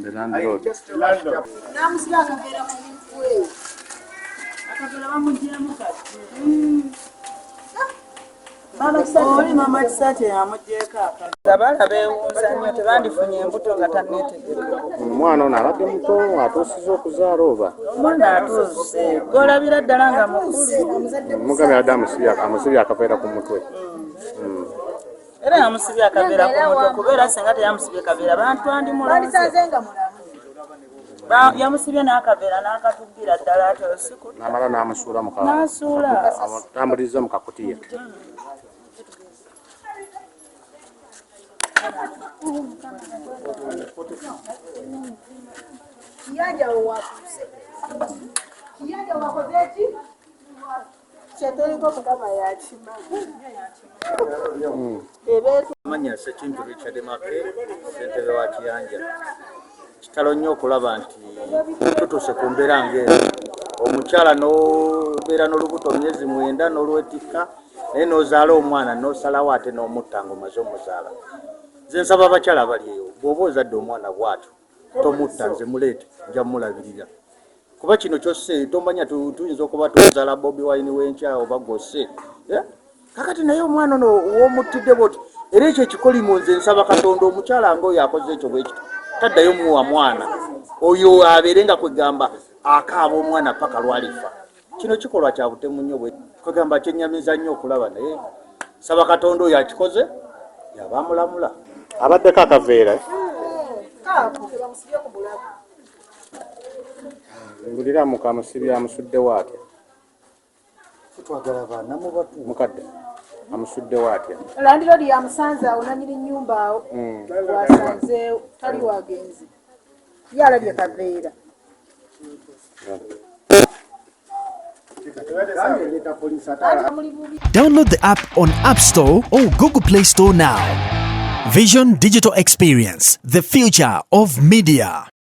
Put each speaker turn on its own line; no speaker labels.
The landlord.
Oli mama kisate amujeka abala bewunza nnyo tebandifunye embuto nga tanneetegeka.
Omwana ono abadde muto atuusiza okuzaala oba?
Omwana atuuse gw'olabira ddala nga mukulu.
Mugambye adde amusibye akaveera ku mutwe.
Era yamusibye akaveera ku mutwe kubeera singa teyamusibye kaveera bantu andimulonze. Yamusibye n'akaveera n'akatubbira ddala ate olusiku.
N'amala n'amusuula mu amutambuliriza mu kakutiya.
Kiyanja wakuuse. Kiyanja wakoze ki? Kyetoliko mukama yakimanyi.
Manya Ssekintu Richard Make, ssentebe wa Kiyanja. Kitalo nnyo okulaba nti tutuuse ku mbeera ng'eno. Omukyala n'obeera n'olubuto myezi 9 n'olwetikka naye n'ozaala omwana n'osalawo ate n'omutta ng'omaze omuzaala. Nze nsaba abakyala abali eyo bw'oba ozadde omwana bw'atyo tomutta nze muleete nja mulabirira. Kuba kino kyose tomanya tuyinza okuba tuzaala Bobi Wine w'enkya oba Gose. Kakati naye omwana ono w'omuttidde bw'oti era ekyo ekikolimo nze nsaba Katonda omukyala ng'oyo akoze ekyo bw'ekito taddayo muwa mwana oyo abeere nga kwegamba akaaba omwana paka lwalifa. Kino kikolwa kya butemu nnyo bwe kwegamba kyennyamiza nnyo okulaba naye saba Katonda oyo akikoze yaba amulamula.
Abaddeko akaveera. Ngulira mukamusibye amusuddewo atya?
Twagala abaana mu batu.
Mukadde amusuddewo atya?
Landlord yamusanze awo nanyini nnyumba awo. Wasanze tali wagenzi. Yalabye kaveera.
Download the app on App Store or Google Play Store now. Vision Digital Experience, the future of media.